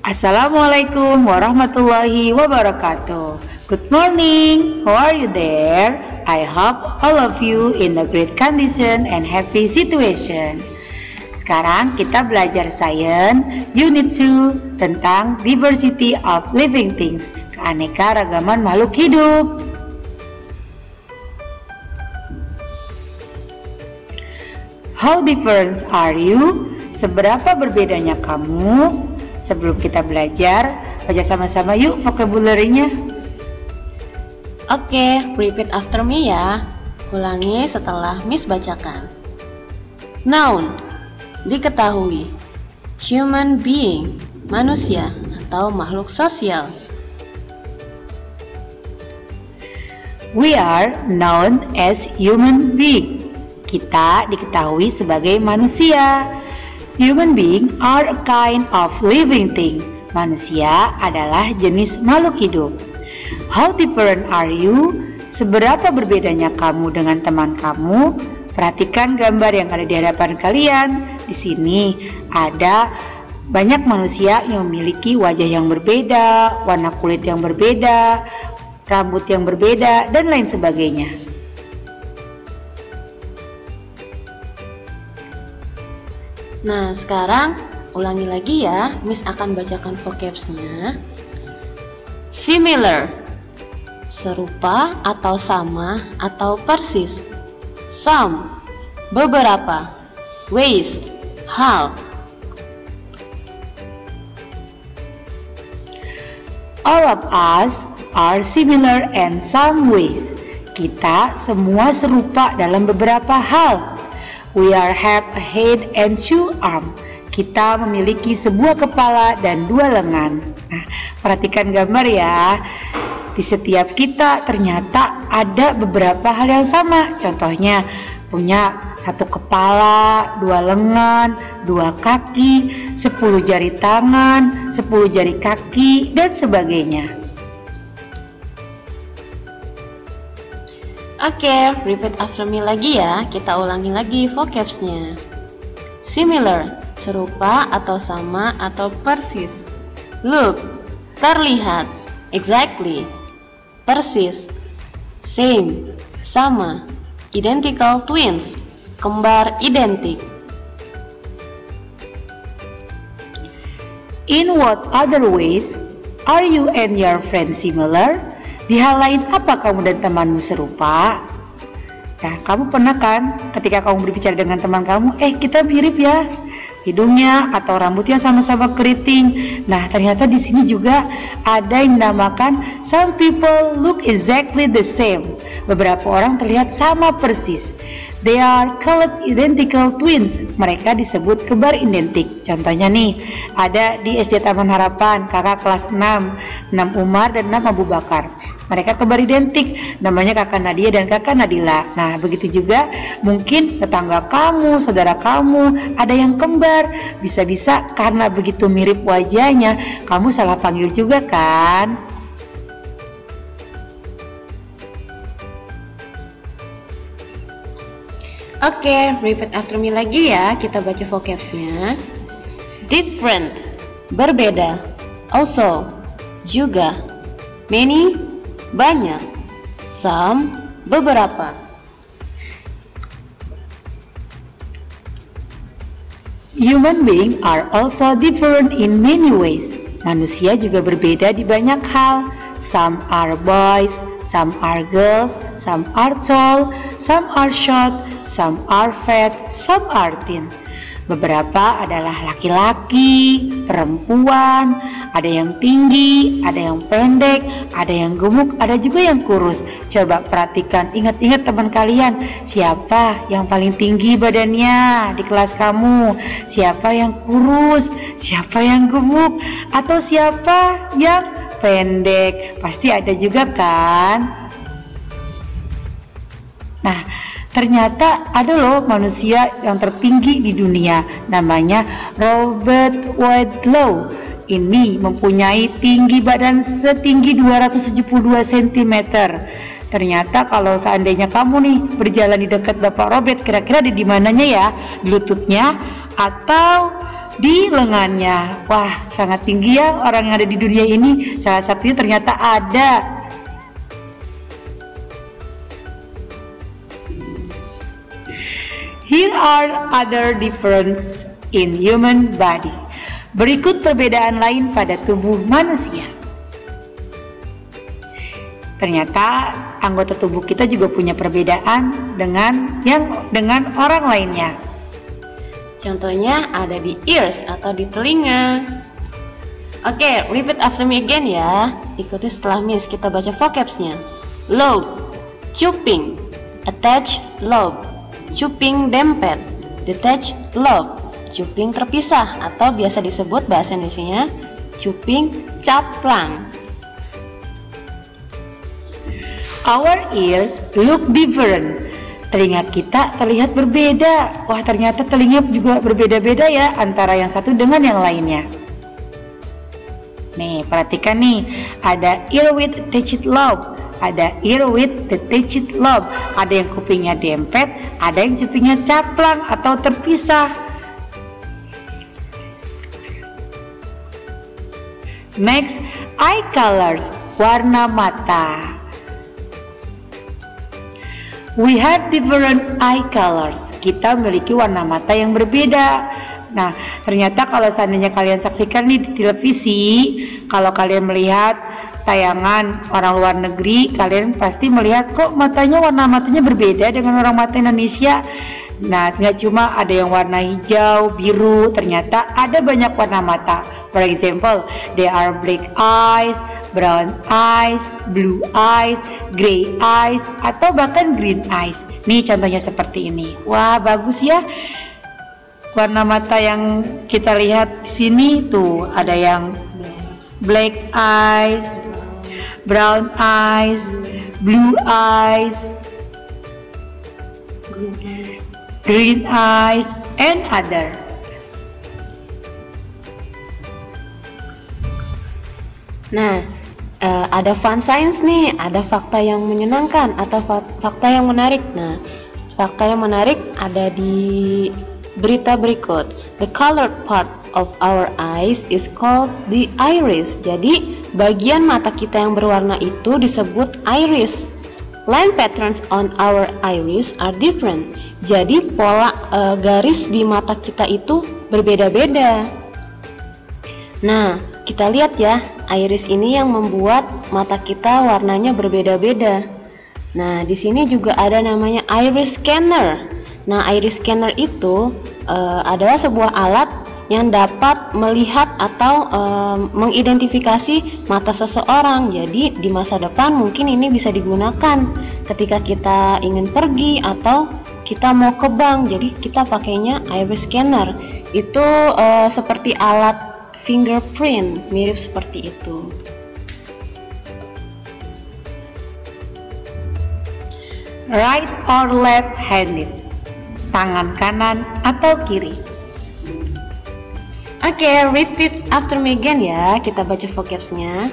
Assalamualaikum warahmatullahi wabarakatuh. Good morning, how are you there? I hope all of you in a great condition and happy situation. Sekarang kita belajar Science Unit 2 tentang Diversity of Living Things, keanekaragaman makhluk hidup. How different are you? Seberapa berbedanya kamu? Sebelum kita belajar, baca sama-sama yuk vocabulary-nya. Oke, repeat after me ya. Ulangi setelah Miss bacakan. Noun, diketahui. Human being, manusia atau makhluk sosial. We are known as human being. Kita diketahui sebagai manusia. Human being are a kind of living thing. Manusia adalah jenis makhluk hidup. How different are you? Seberapa berbedanya kamu dengan teman kamu? Perhatikan gambar yang ada di hadapan kalian. Di sini ada banyak manusia yang memiliki wajah yang berbeda, warna kulit yang berbeda, rambut yang berbeda, dan lain sebagainya. Nah, sekarang ulangi lagi ya. Miss akan bacakan vocabs-nya. Similar, serupa atau sama atau persis. Some, beberapa. Ways, hal. All of us are similar in some ways. Kita semua serupa dalam beberapa hal. We are have a head and two arms. Kita memiliki sebuah kepala dan dua lengan. Nah, perhatikan gambar ya. Di setiap kita ternyata ada beberapa hal yang sama. Contohnya punya satu kepala, dua lengan, dua kaki, 10 jari tangan, 10 jari kaki, dan sebagainya. Oke, repeat after me lagi ya. Kita ulangi lagi vocabs-nya. Similar, serupa atau sama atau persis. Look, terlihat. Exactly, persis. Same, sama. Identical twins, kembar identik. In what other ways are you and your friends similar? Di hal lain apa kamu dan temanmu serupa? Nah, kamu pernah kan ketika kamu berbicara dengan teman kamu, kita mirip ya, hidungnya atau rambutnya sama-sama keriting. Nah, ternyata di sini juga ada yang dinamakan some people look exactly the same. Beberapa orang terlihat sama persis. They are called identical twins. Mereka disebut kembar identik. Contohnya nih, ada di SD Taman Harapan, kakak kelas 6 Umar dan 6 Abu Bakar. Mereka kembar identik, namanya kakak Nadia dan kakak Nadila. Nah, begitu juga mungkin tetangga kamu, saudara kamu, ada yang kembar. Bisa-bisa karena begitu mirip wajahnya, kamu salah panggil juga kan? Oke, repeat after me lagi ya. Kita baca vocabs-nya. Different, berbeda. Also, juga. Many, banyak. Some, beberapa. Human beings are also different in many ways. Manusia juga berbeda di banyak hal. Some are boys, some are girls, some are tall, some are short, some are fat, some are thin. Beberapa adalah laki-laki, perempuan, ada yang tinggi, ada yang pendek, ada yang gemuk, ada juga yang kurus. Coba perhatikan, ingat-ingat teman kalian, siapa yang paling tinggi badannya di kelas kamu? Siapa yang kurus? Siapa yang gemuk? Atau siapa yang pendek? Pasti ada juga kan? Nah, ternyata ada loh manusia yang tertinggi di dunia, namanya Robert Wadlow. Ini mempunyai tinggi badan setinggi 272 cm. Ternyata kalau seandainya kamu nih berjalan di dekat Bapak Robert, kira-kira di mananya ya? Di lututnya atau di lengannya. Wah, sangat tinggi ya orang yang ada di dunia ini. Salah satunya ternyata ada. Here are other difference in human bodies. Berikut perbedaan lain pada tubuh manusia. Ternyata anggota tubuh kita juga punya perbedaan dengan orang lainnya. Contohnya ada di ears atau di telinga. Oke, repeat after me again ya. Ikuti setelah Miss, kita baca vocabsnya. Lobe, cuping, attached lobe, cuping dempet, detached lobe, cuping terpisah atau biasa disebut bahasa Indonesianya cuping caplang. Our ears look different. Telinga kita terlihat berbeda. Wah, ternyata telinga juga berbeda-beda ya antara yang satu dengan yang lainnya. Nih, perhatikan nih. Ada ear with attached lobe, ada ear with detached lobe. Ada yang kupingnya dempet, ada yang cupingnya caplang atau terpisah. Next, eye colors, warna mata. We have different eye colors. Kita memiliki warna mata yang berbeda. Nah, ternyata kalau seandainya kalian saksikan nih di televisi, kalau kalian melihat tayangan orang luar negeri, kalian pasti melihat kok warna matanya berbeda dengan orang mata Indonesia. Nah, nggak cuma ada yang warna hijau, biru, ternyata ada banyak warna mata. For example, there are black eyes, brown eyes, blue eyes, gray eyes, atau bahkan green eyes. Nih contohnya seperti ini. Wah, bagus ya. Warna mata yang kita lihat di sini tuh ada yang black eyes, brown eyes, blue eyes, green eyes, and other. Nah, ada fun science nih, ada fakta yang menyenangkan atau fakta yang menarik. Nah, fakta yang menarik ada di berita berikut. The colored part of our eyes is called the iris. Jadi, bagian mata kita yang berwarna itu disebut iris. Line patterns on our iris are different. Jadi, pola garis di mata kita itu berbeda-beda. Nah, kita lihat ya, iris ini yang membuat mata kita warnanya berbeda-beda. Nah, di sini juga ada namanya iris scanner. Nah, iris scanner itu adalah sebuah alat yang dapat melihat atau mengidentifikasi mata seseorang. Jadi, di masa depan mungkin ini bisa digunakan ketika kita ingin pergi atau kita mau ke bank. Jadi, kita pakainya iris scanner. Itu seperti alat fingerprint, mirip seperti itu. Right or left-handed, tangan kanan atau kiri. Oke, repeat after me again ya. Kita baca vocabsnya.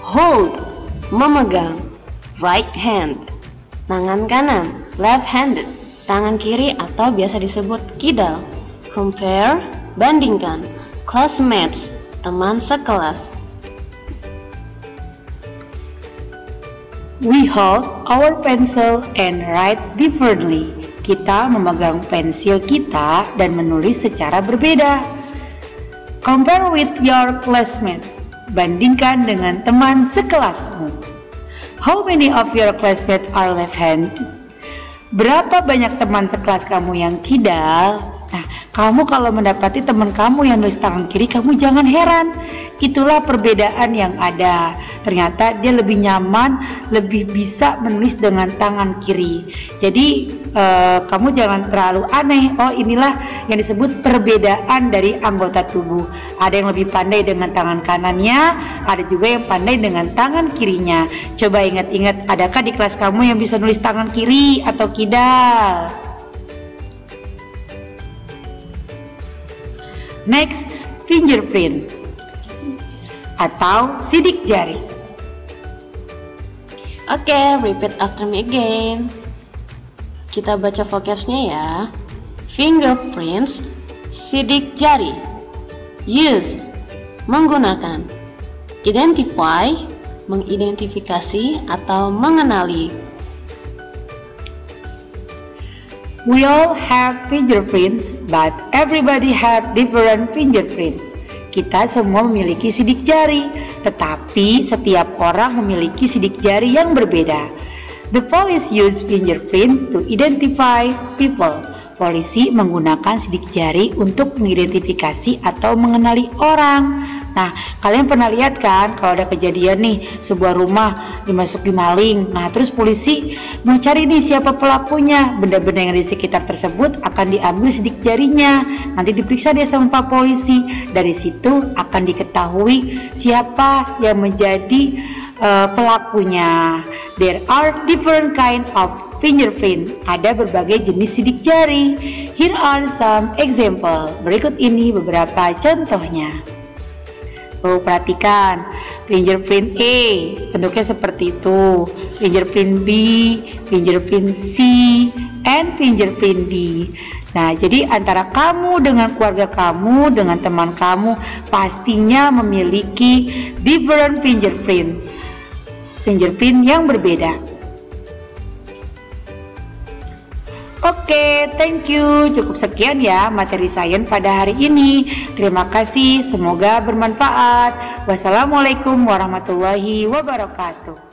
Hold, memegang. Right hand, tangan kanan. Left-handed, tangan kiri atau biasa disebut kidal. Compare, bandingkan. Classmates, teman sekelas. We hold our pencil and write differently. Kita memegang pensil kita dan menulis secara berbeda. Compare with your classmates. Bandingkan dengan teman sekelasmu. How many of your classmates are left-handed? Berapa banyak teman sekelas kamu yang kidal? Nah, kamu kalau mendapati teman kamu yang nulis tangan kiri, kamu jangan heran. Itulah perbedaan yang ada. Ternyata dia lebih nyaman, lebih bisa menulis dengan tangan kiri. Jadi kamu jangan terlalu aneh. Oh, inilah yang disebut perbedaan dari anggota tubuh. Ada yang lebih pandai dengan tangan kanannya, ada juga yang pandai dengan tangan kirinya. Coba ingat-ingat, adakah di kelas kamu yang bisa nulis tangan kiri atau kidal? Next, fingerprint atau sidik jari. Oke, repeat after me again. Kita baca vocabsnya ya. Fingerprints, sidik jari. Use, menggunakan. Identify, mengidentifikasi atau mengenali. We all have fingerprints, but everybody have different fingerprints. Kita semua memiliki sidik jari, tetapi setiap orang memiliki sidik jari yang berbeda. The police use fingerprints to identify people. Polisi menggunakan sidik jari untuk mengidentifikasi atau mengenali orang. Nah, kalian pernah lihat kan kalau ada kejadian nih, sebuah rumah dimasuki maling. Nah, terus polisi mau cari nih siapa pelakunya. Benda-benda yang di sekitar tersebut akan diambil sidik jarinya. Nanti diperiksa dia sama Pak Polisi. Dari situ akan diketahui siapa yang menjadi pelakunya. There are different kind of fingerprint. Ada berbagai jenis sidik jari. Here are some example. Berikut ini beberapa contohnya. Perhatikan, fingerprint A bentuknya seperti itu, fingerprint B, fingerprint C, and fingerprint D. Nah, jadi antara kamu dengan keluarga kamu, dengan teman kamu pastinya memiliki different fingerprints, fingerprint yang berbeda. Oke, thank you. Cukup sekian ya materi sains pada hari ini. Terima kasih, semoga bermanfaat. Wassalamualaikum warahmatullahi wabarakatuh.